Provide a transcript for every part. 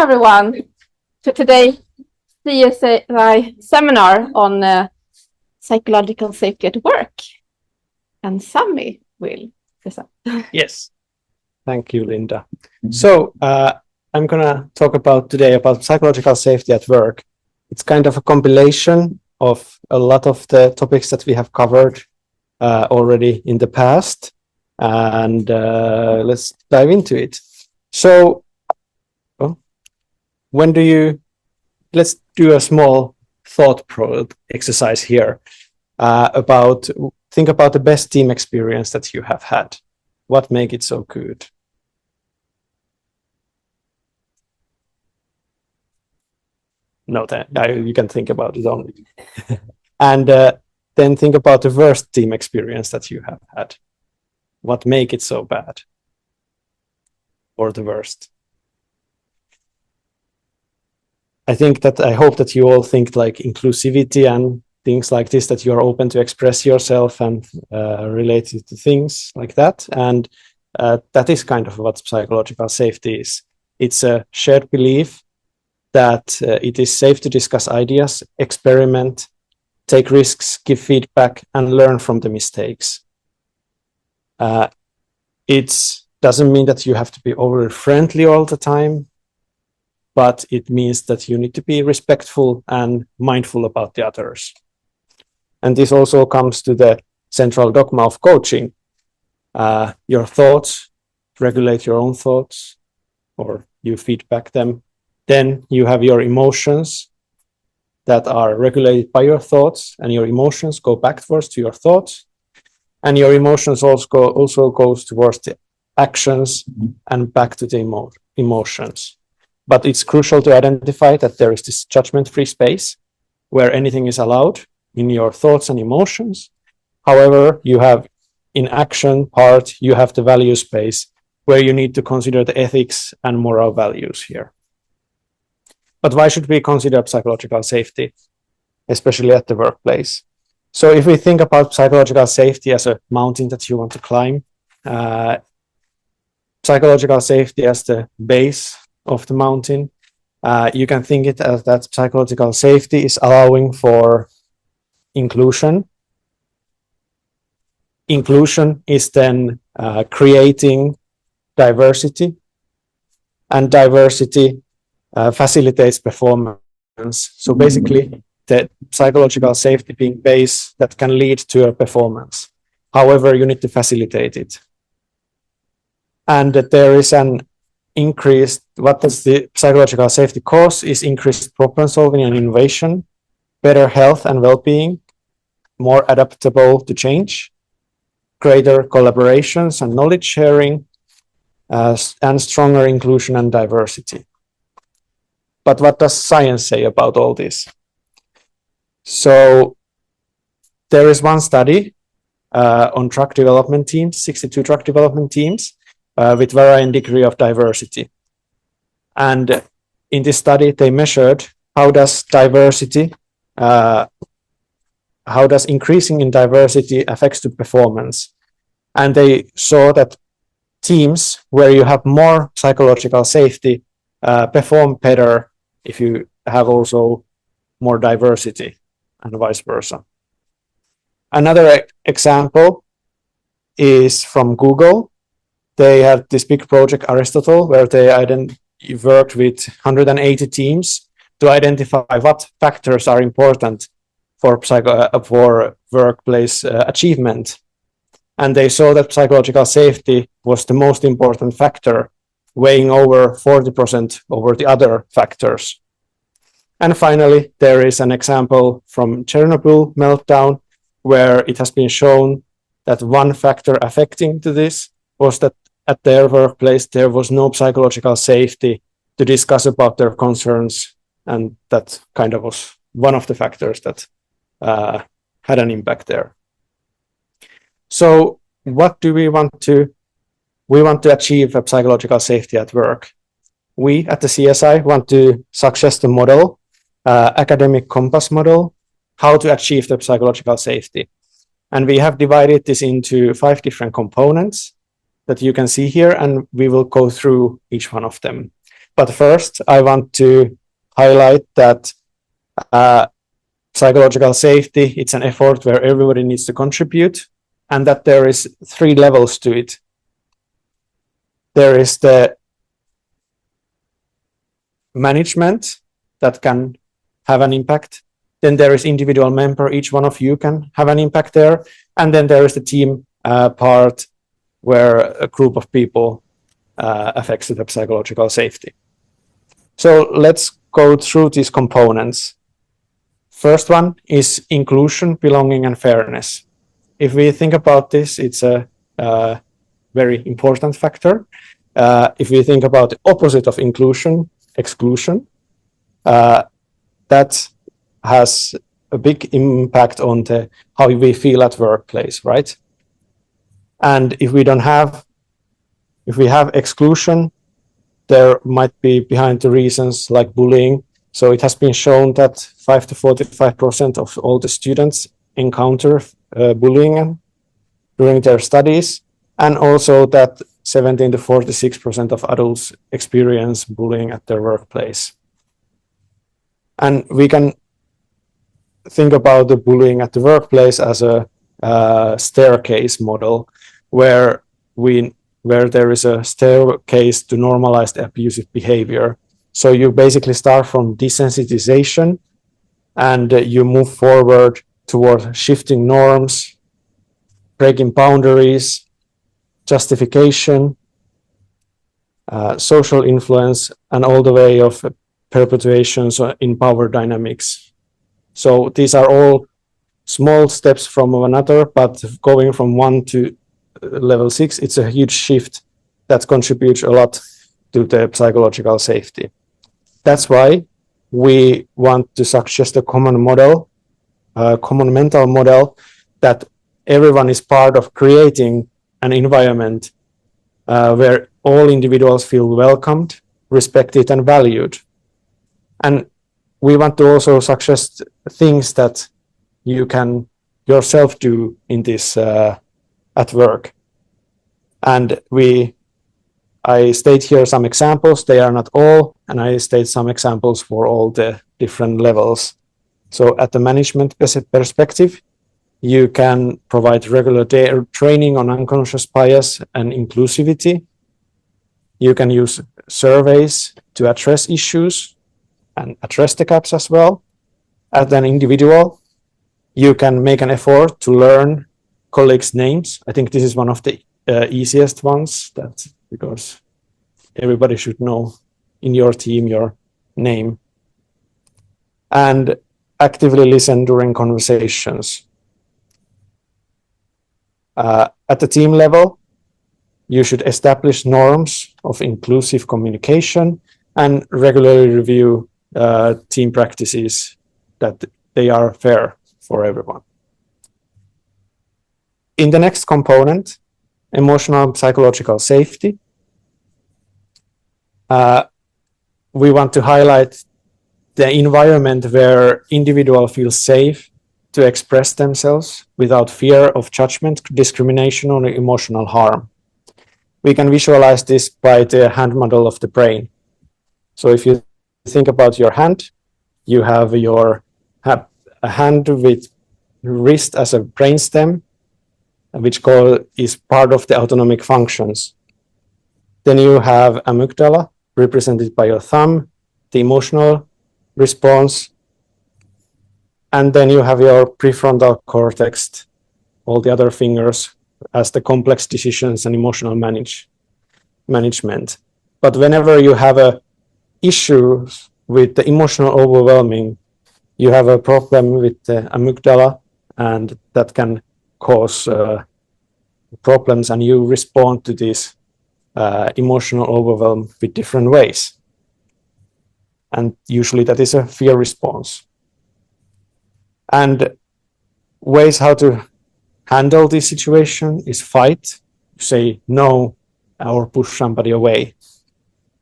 everyone to today's CSI seminar on psychological safety at work. And Sami will present. Yes, thank you, Linda. So I'm going to talk today about psychological safety at work. It's kind of a compilation of a lot of the topics that we have covered already in the past. And let's dive into it. So let's do a small thought exercise here think about the best team experience that you have had. What make it so good? No, you can think about it only. And then think about the worst team experience that you have had. What make it so bad? Or the worst? I hope that you all think like inclusivity and things like this, that you are open to express yourself and relate to things like that. And that is kind of what psychological safety is. It's a shared belief that it is safe to discuss ideas, experiment, take risks, give feedback, and learn from the mistakes. It doesn't mean that you have to be overly friendly all the time, but it means that you need to be respectful and mindful about the others. And this also comes to the central dogma of coaching. Your thoughts, regulate your own thoughts, or you feedback them. Then you have your emotions that are regulated by your thoughts, and your emotions go backwards to your thoughts. And your emotions also goes towards the actions and back to the emotions. But it's crucial to identify that there is this judgment-free space where anything is allowed in your thoughts and emotions. However, you have in action part, you have the value space where you need to consider the ethics and moral values here. But why should we consider psychological safety, especially at the workplace? So if we think about psychological safety as a mountain that you want to climb, psychological safety as the base of the mountain, you can think it as that psychological safety is allowing for inclusion. Inclusion is then creating diversity, and diversity facilitates performance. So basically, the psychological safety being base that can lead to a performance. However, you need to facilitate it. And that there is an increased, what does the psychological safety cause is increased problem solving and innovation, better health and well-being, more adaptable to change, greater collaborations and knowledge sharing, and stronger inclusion and diversity. But what does science say about all this? So there is one study on drug development teams, 62 drug development teams, with varying degree of diversity. And in this study, they measured how does increasing in diversity affects the performance. And they saw that teams where you have more psychological safety perform better if you have also more diversity, and vice versa. Another example is from Google. They had this big project Aristotle where they worked with 180 teams to identify what factors are important for workplace achievement. And they saw that psychological safety was the most important factor, weighing over 40% over the other factors. And finally, there is an example from Chernobyl meltdown where it has been shown that one factor affecting to this was that at their workplace, there was no psychological safety to discuss about their concerns. And that kind of was one of the factors that had an impact there. So what do we want to? We want to achieve a psychological safety at work. We at the CSI want to suggest a model, academic compass model, how to achieve the psychological safety. And we have divided this into 5 different components that you can see here, and we will go through each one of them. But first, I want to highlight that psychological safety, it's an effort where everybody needs to contribute, and that there is 3 levels to it. There is the management that can have an impact. Then there is individual member, each one of you can have an impact there. And then there is the team part where a group of people affects the psychological safety. So let's go through these components. First one is inclusion, belonging, and fairness. If we think about this, it's a very important factor. If we think about the opposite of inclusion, exclusion, that has a big impact on how we feel at workplace, right? And if we have exclusion, there might be behind the reasons like bullying. So it has been shown that 5 to 45% of all the students encounter bullying during their studies, and also that 17 to 46% of adults experience bullying at their workplace. And we can think about the bullying at the workplace as a staircase model, where there is a staircase to normalize the abusive behavior. So you basically start from desensitization, and you move forward toward shifting norms, breaking boundaries, justification, social influence, and all the way of perpetuations in power dynamics. So these are all small steps from another, but going from 1 to level 6, it's a huge shift that contributes a lot to the psychological safety. That's why we want to suggest a common model, a common mental model, that everyone is part of creating an environment where all individuals feel welcomed, respected, and valued. And we want to also suggest things that you can yourself do in this at work. And I state here some examples. They are not all, and I state some examples for all the different levels. So at the management perspective, you can provide regular training on unconscious bias and inclusivity. You can use surveys to address issues and address the gaps as well. As an individual, you can make an effort to learn colleagues' names. I think this is one of the easiest ones, because everybody should know in your team your name. And actively listen during conversations. At the team level, you should establish norms of inclusive communication and regularly review team practices that they are fair for everyone. In the next component, emotional psychological safety, we want to highlight the environment where individual feels safe to express themselves without fear of judgment, discrimination, or emotional harm. We can visualize this by the hand model of the brain. So if you think about your hand, you have a hand with wrist as a brainstem, which is part of the autonomic functions. Then you have amygdala, represented by your thumb, the emotional response. And then you have your prefrontal cortex, all the other fingers, as the complex decisions and emotional management. But whenever you have a issue with the emotional overwhelming, you have a problem with the amygdala, and that can cause problems, and you respond to this emotional overwhelm with different ways. And usually that is a fear response. And ways how to handle this situation is fight, say no, or push somebody away.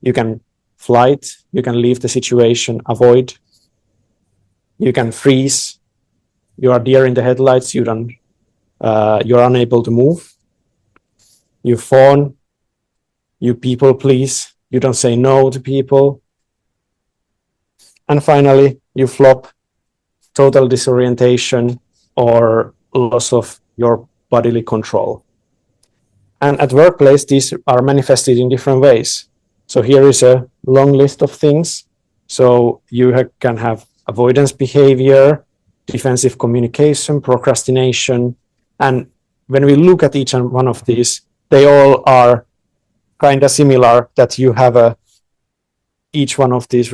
You can flight, you can leave the situation, avoid. You can freeze. You are deer in the headlights, you're unable to move. You fawn, you people please, you don't say no to people. And finally, you flop, total disorientation or loss of your bodily control. And at workplace, these are manifested in different ways. So here is a long list of things. So you can have avoidance behavior, defensive communication, procrastination. And when we look at each one of these, they all are kind of similar, that you have each one of these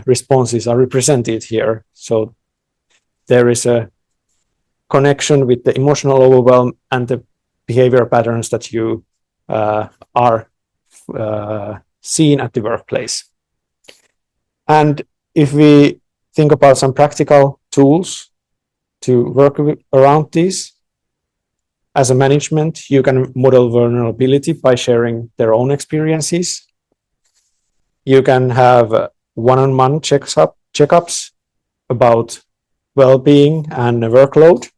responses are represented here. So there is a connection with the emotional overwhelm and the behavior patterns that you are seen at the workplace. And if we think about some practical tools to work around these, as a management, you can model vulnerability by sharing their own experiences. You can have one-on-one checkups about well-being and workload.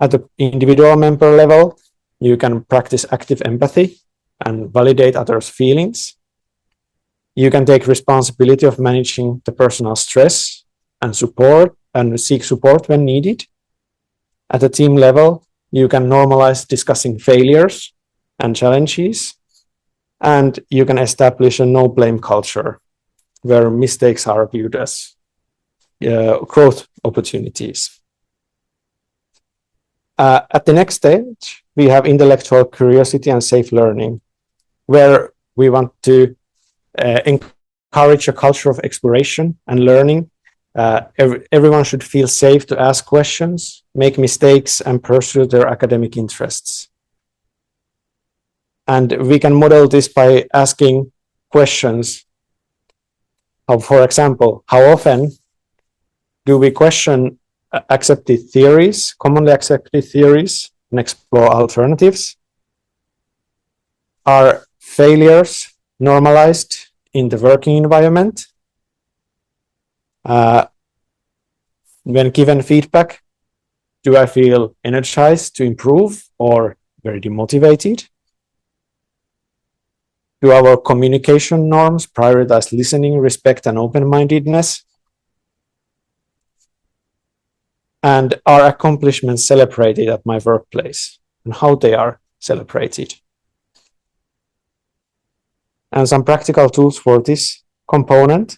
At the individual member level, you can practice active empathy and validate others' feelings. You can take responsibility of managing the personal stress and support and seek support when needed. At the team level, you can normalize discussing failures and challenges, and you can establish a no-blame culture where mistakes are viewed as growth opportunities. At the next stage, we have intellectual curiosity and safe learning, where we want to encourage a culture of exploration and learning. Everyone should feel safe to ask questions, make mistakes, and pursue their academic interests. And we can model this by asking questions. For example, how often do we question accepted theories, commonly accepted theories, and explore alternatives? Are failures normalized in the working environment? When given feedback, do I feel energized to improve or very demotivated? Do our communication norms prioritize listening, respect, and open-mindedness? And are accomplishments celebrated at my workplace, and how they are celebrated? And some practical tools for this component.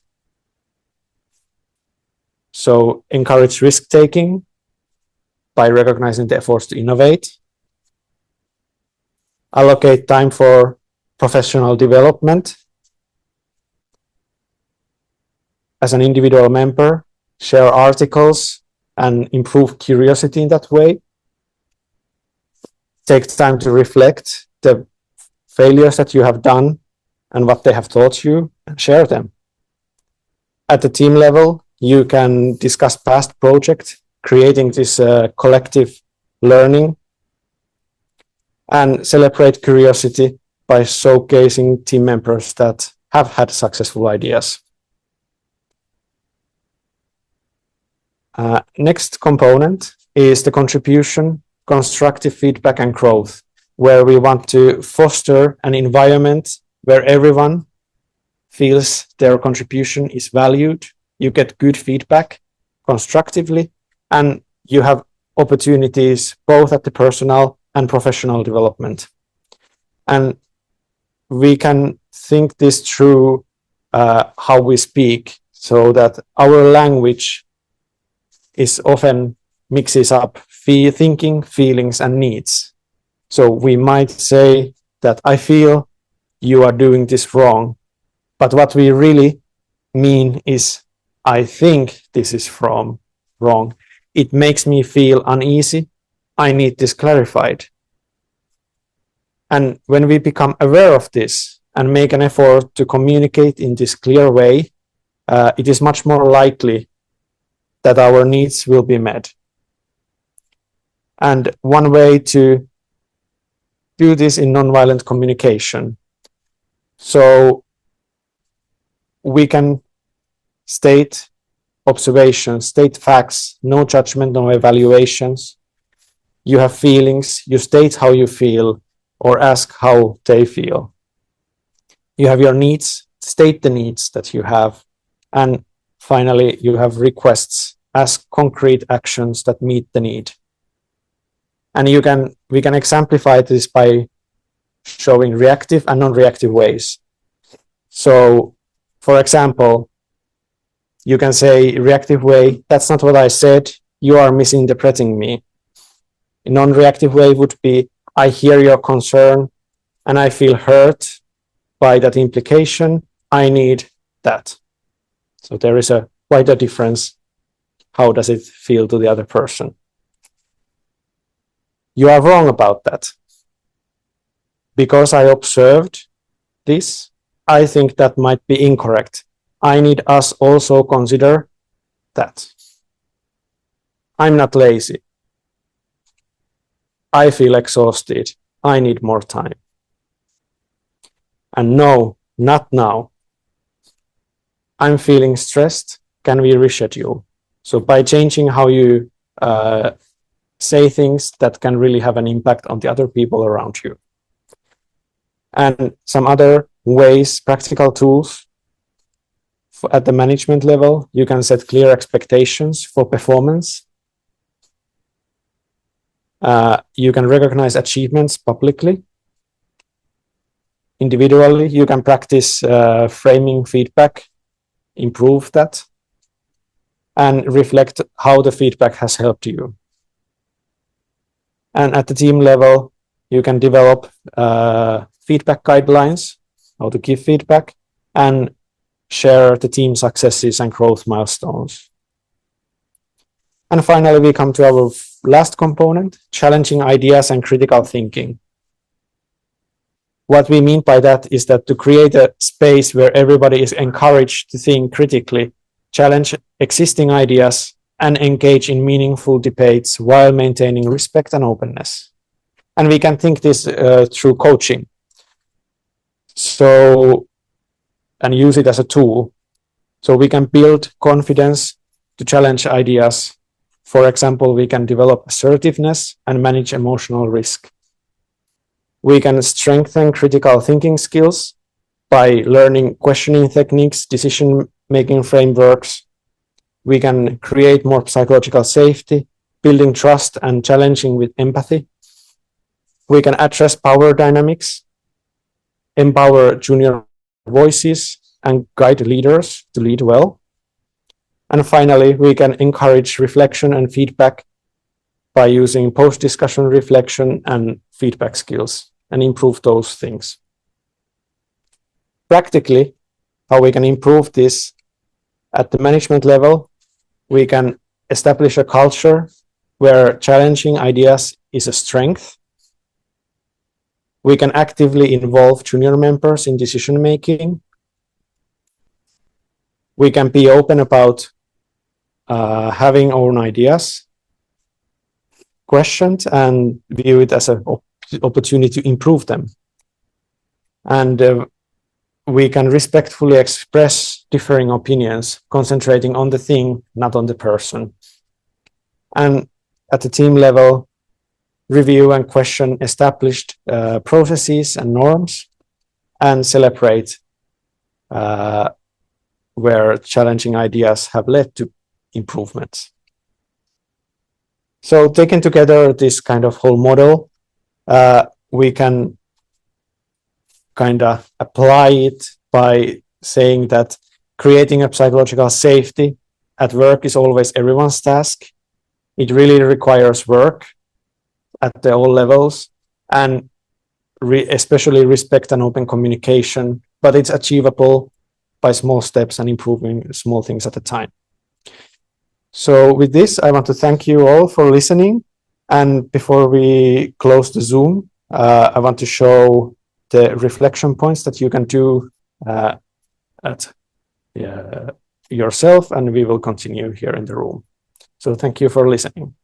So encourage risk-taking by recognizing the efforts to innovate. Allocate time for professional development. As an individual member, share articles and improve curiosity in that way. Take time to reflect the failures that you have done and what they have taught you, and share them. At the team level, you can discuss past projects, creating this collective learning, and celebrate curiosity by showcasing team members that have had successful ideas. Next component is the contribution, constructive feedback, and growth, where we want to foster an environment where everyone feels their contribution is valued. You get good feedback constructively, and you have opportunities both at the personal and professional development. And we can think this through how we speak, so that our language is often mixes up thinking, feelings, and needs. So we might say that I feel you are doing this wrong, but what we really mean is I think this is wrong. It makes me feel uneasy. I need this clarified. And when we become aware of this and make an effort to communicate in this clear way, it is much more likely that our needs will be met. And one way to do this in nonviolent communication. So we can state observations, state facts, no judgment, no evaluations. You have feelings, you state how you feel, or ask how they feel. You have your needs, state the needs that you have. And finally, you have requests as concrete actions that meet the need. And we can exemplify this by showing reactive and non-reactive ways. So, for example, you can say reactive way, that's not what I said, you are misinterpreting me. A non-reactive way would be, I hear your concern and I feel hurt by that implication, I need that. So there is quite a difference. How does it feel to the other person? You are wrong about that. Because I observed this, I think that might be incorrect. I need us also consider that. I'm not lazy. I feel exhausted. I need more time. And no, not now. I'm feeling stressed. Can we reschedule? So by changing how you say things, that can really have an impact on the other people around you. And some other ways, practical tools at the management level, you can set clear expectations for performance. You can recognize achievements publicly. Individually, you can practice framing feedback, improve that, and reflect how the feedback has helped you. And at the team level, you can develop feedback guidelines, how to give feedback, and share the team successes and growth milestones. And finally, we come to our last component, challenging ideas and critical thinking. What we mean by that is that to create a space where everybody is encouraged to think critically, challenge existing ideas, and engage in meaningful debates while maintaining respect and openness. And we can think this through coaching. So, and use it as a tool. So we can build confidence to challenge ideas. For example, we can develop assertiveness and manage emotional risk. We can strengthen critical thinking skills by learning questioning techniques, decision-making frameworks. We can create more psychological safety, building trust and challenging with empathy. We can address power dynamics, empower junior voices, and guide leaders to lead well. And finally, we can encourage reflection and feedback by using post-discussion reflection and feedback skills and improve those things. Practically, how we can improve this at the management level, we can establish a culture where challenging ideas is a strength. We can actively involve junior members in decision making. We can be open about having own ideas questioned and view it as an opportunity to improve them. And we can respectfully express differing opinions, concentrating on the thing, not on the person. And at the team level, review and question established processes and norms, and celebrate where challenging ideas have led to improvements. So taken together, this kind of whole model, we can kind of apply it by saying that creating a psychological safety at work is always everyone's task. It really requires work at all levels, and especially respect and open communication, but it's achievable by small steps and improving small things at a time. So with this, I want to thank you all for listening. And before we close the Zoom, I want to show the reflection points that you can do at yourself, and we will continue here in the room. So thank you for listening.